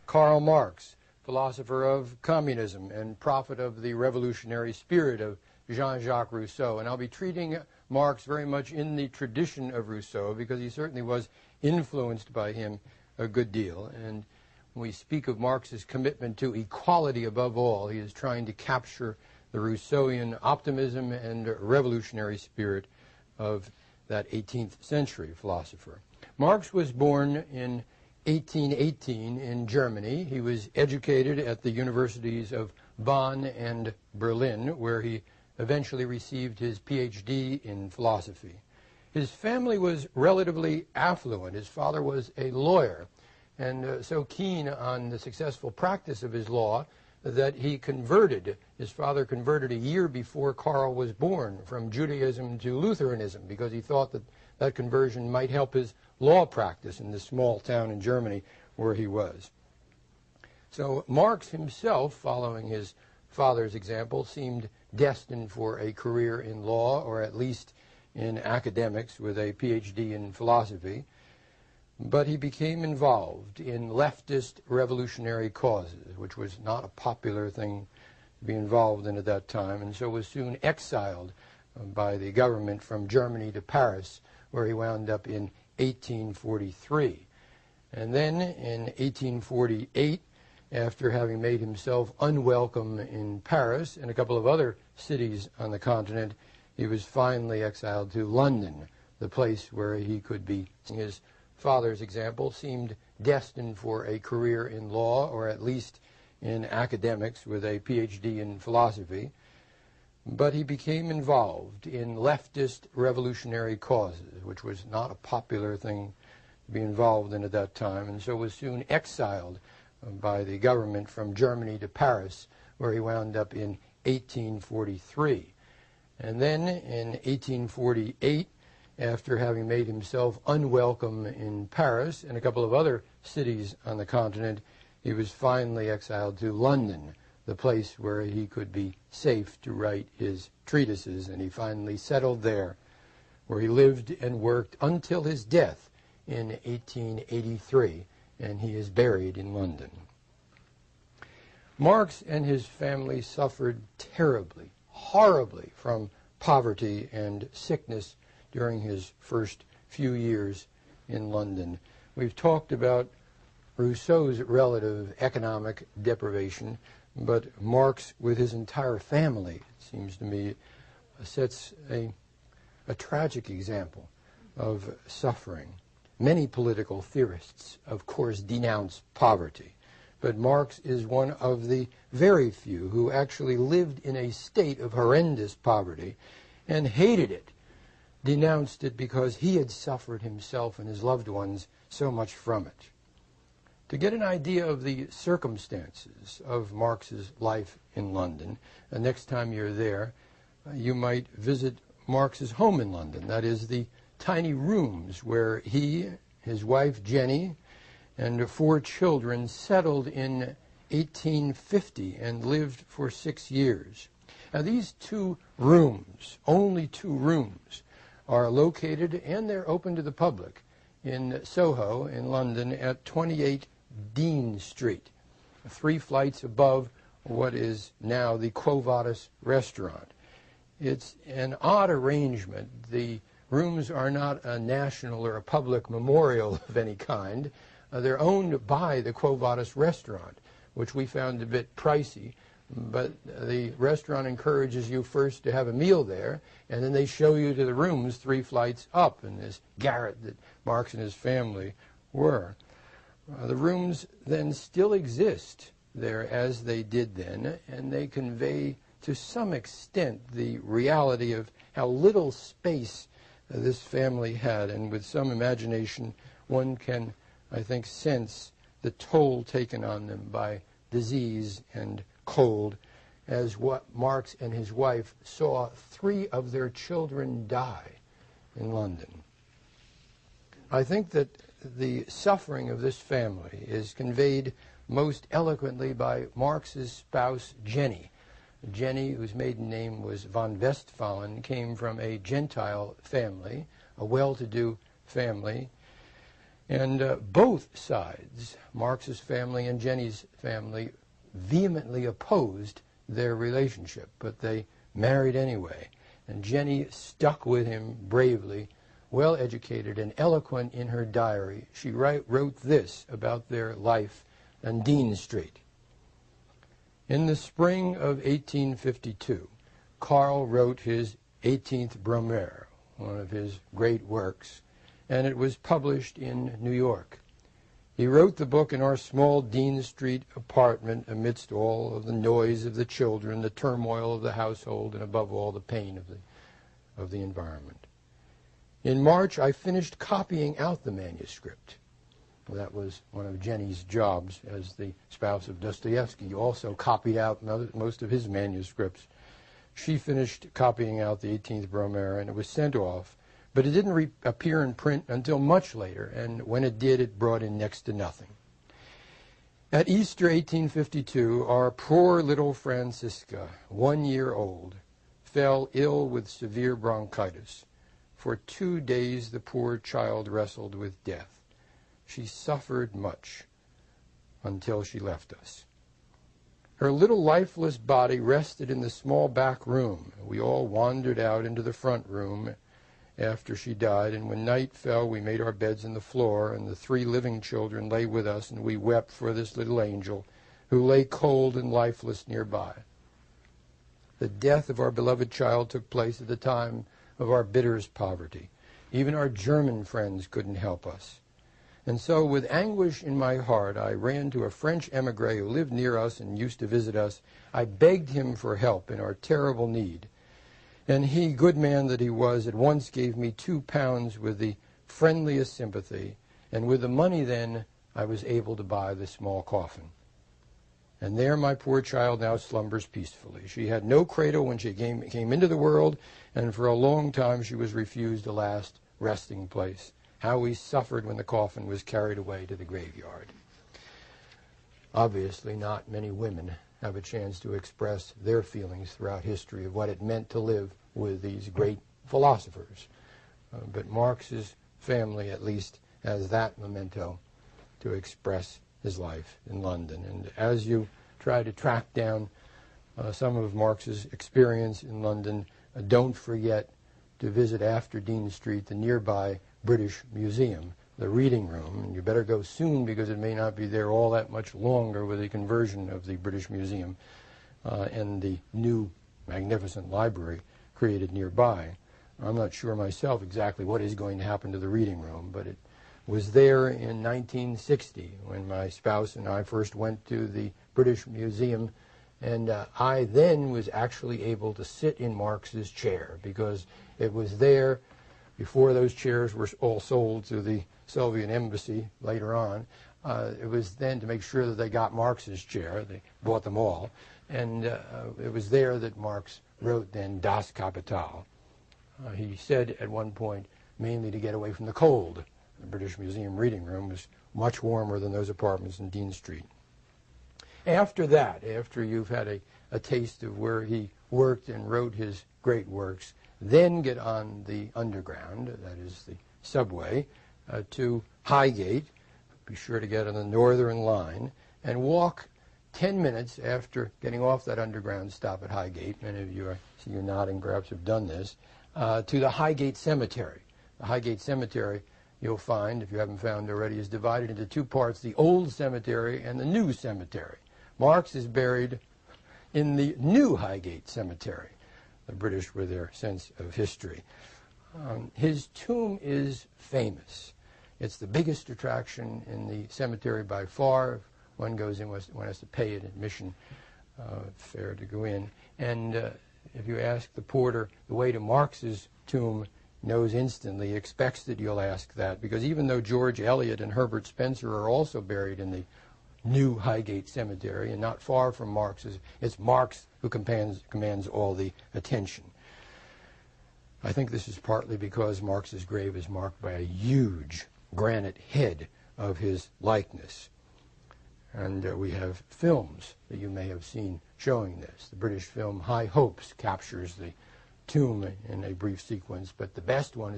Karl Marx, philosopher of communism and prophet of the revolutionary spirit of Jean-Jacques Rousseau. And I'll be treating Marx very much in the tradition of Rousseau because he certainly was influenced by him a good deal. And when we speak of Marx's commitment to equality above all, he is trying to capture the Rousseauian optimism and revolutionary spirit of that 18th century philosopher. Marx was born in 1818 in Germany. He was educated at the universities of Bonn and Berlin, where he eventually received his PhD in philosophy. His family was relatively affluent. His father was a lawyer, and so keen on the successful practice of his law that he converted. His father converted a year before Karl was born from Judaism to Lutheranism because he thought that that conversion might help his law practice in this small town in Germany where he was. So Marx himself, following his father's example, seemed destined for a career in law, or at least in academics with a PhD in philosophy. But he became involved in leftist revolutionary causes, which was not a popular thing to be involved in at that time, and so was soon exiled by the government from Germany to Paris, where he wound up in 1843. And then in 1848, after having made himself unwelcome in Paris and a couple of other cities on the continent, he was finally exiled to London, the place where he could be. His father's example seemed destined for a career in law, or at least in academics with a PhD in philosophy. But he became involved in leftist revolutionary causes, which was not a popular thing to be involved in at that time, and so was soon exiled by the government from Germany to Paris, where he wound up in 1843. And then in 1848, after having made himself unwelcome in Paris and a couple of other cities on the continent, he was finally exiled to London, the place where he could be safe to write his treatises, and he finally settled there, where he lived and worked until his death in 1883, and he is buried in London. Marx and his family suffered terribly, horribly from poverty and sickness during his first few years in London. We've talked about Rousseau's relative economic deprivation, but Marx, with his entire family, it seems to me, sets a tragic example of suffering. Many political theorists, of course, denounce poverty, but Marx is one of the very few who actually lived in a state of horrendous poverty and hated it, denounced it because he had suffered himself and his loved ones so much from it. To get an idea of the circumstances of Marx's life in London, next time you're there, you might visit Marx's home in London. That is the tiny rooms where he, his wife Jenny, and 4 children settled in 1850 and lived for 6 years. Now these 2 rooms, only 2 rooms, are located, and they're open to the public, in Soho in London at 28 Dean Street, 3 flights above what is now the Quo Vadis restaurant. It's an odd arrangement. The rooms are not a national or a public memorial of any kind. They're owned by the Quo Vadis restaurant, which we found a bit pricey, but the restaurant encourages you first to have a meal there, and then they show you to the rooms 3 flights up in this garret that Marx and his family were. The rooms then still exist there as they did then, and they convey to some extent the reality of how little space this family had, and with some imagination one can, I think, sense the toll taken on them by disease and cold, as what Marx and his wife saw 3 of their children die in London. I think that the suffering of this family is conveyed most eloquently by Marx's spouse, Jenny. Jenny, whose maiden name was von Westphalen, came from a Gentile family, a well-to-do family, And both sides, Marx's family and Jenny's family, vehemently opposed their relationship, but they married anyway. And Jenny stuck with him bravely, well-educated and eloquent in her diary. She wrote this about their life on Dean Street. In the spring of 1852, Carl wrote his 18th Brumaire, one of his great works, and it was published in New York. He wrote the book in our small Dean Street apartment amidst all of the noise of the children, the turmoil of the household, and above all the pain of the environment. In March, I finished copying out the manuscript. Well, that was one of Jenny's jobs as the spouse of Dostoevsky. Also copied out most of his manuscripts. She finished copying out the 18th Brumaire, and it was sent off. But it didn't appear in print until much later, and when it did, it brought in next to nothing. At Easter 1852, our poor little Francisca, 1 year old, fell ill with severe bronchitis. For 2 days, the poor child wrestled with death. She suffered much until she left us. Her little lifeless body rested in the small back room. We all wandered out into the front room after she died, and when night fell, we made our beds in the floor, and the 3 living children lay with us, and we wept for this little angel who lay cold and lifeless nearby. The death of our beloved child took place at the time of our bitterest poverty. Even our German friends couldn't help us. And so, with anguish in my heart, I ran to a French emigre who lived near us and used to visit us. I begged him for help in our terrible need. And he, good man that he was, at once gave me £2 with the friendliest sympathy, and with the money then I was able to buy the small coffin. And there my poor child now slumbers peacefully. She had no cradle when she came into the world, and for a long time she was refused a last resting place. How we suffered when the coffin was carried away to the graveyard. Obviously, not many women have a chance to express their feelings throughout history of what it meant to live with these great philosophers. But Marx's family, at least, has that memento to express his life in London. And as you try to track down some of Marx's experience in London, don't forget to visit after Dean Street the nearby British Museum, the reading room, and you better go soon because it may not be there all that much longer with the conversion of the British Museum and the new magnificent library created nearby. I'm not sure myself exactly what is going to happen to the reading room, but it was there in 1960 when my spouse and I first went to the British Museum, and I then was actually able to sit in Marx's chair because it was there before those chairs were all sold to the Soviet embassy later on. It was then to make sure that they got Marx's chair. They bought them all. And it was there that Marx wrote then Das Kapital. He said at one point, mainly to get away from the cold. The British Museum reading room was much warmer than those apartments in Dean Street. After that, after you've had a taste of where he worked and wrote his great works, then get on the Underground, that is the subway, to Highgate. Be sure to get on the Northern Line and walk 10 minutes after getting off that Underground stop at Highgate. Many of you, I see you nodding, perhaps have done this, to the Highgate Cemetery. The Highgate Cemetery, you'll find, if you haven't found already, is divided into 2 parts, the old cemetery and the new cemetery. Marx is buried in the new Highgate Cemetery. The British with their sense of history. His tomb is famous. It's the biggest attraction in the cemetery by far. If one goes in, one has to pay an admission fare to go in. And if you ask the porter the way to Marx's tomb, knows instantly, expects that you'll ask that, because even though George Eliot and Herbert Spencer are also buried in the new Highgate Cemetery, and not far from Marx's, it's Marx who commands all the attention. I think this is partly because Marx's grave is marked by a huge granite head of his likeness. And we have films that you may have seen showing this. The British film High Hopes captures the tomb in a brief sequence, but the best one is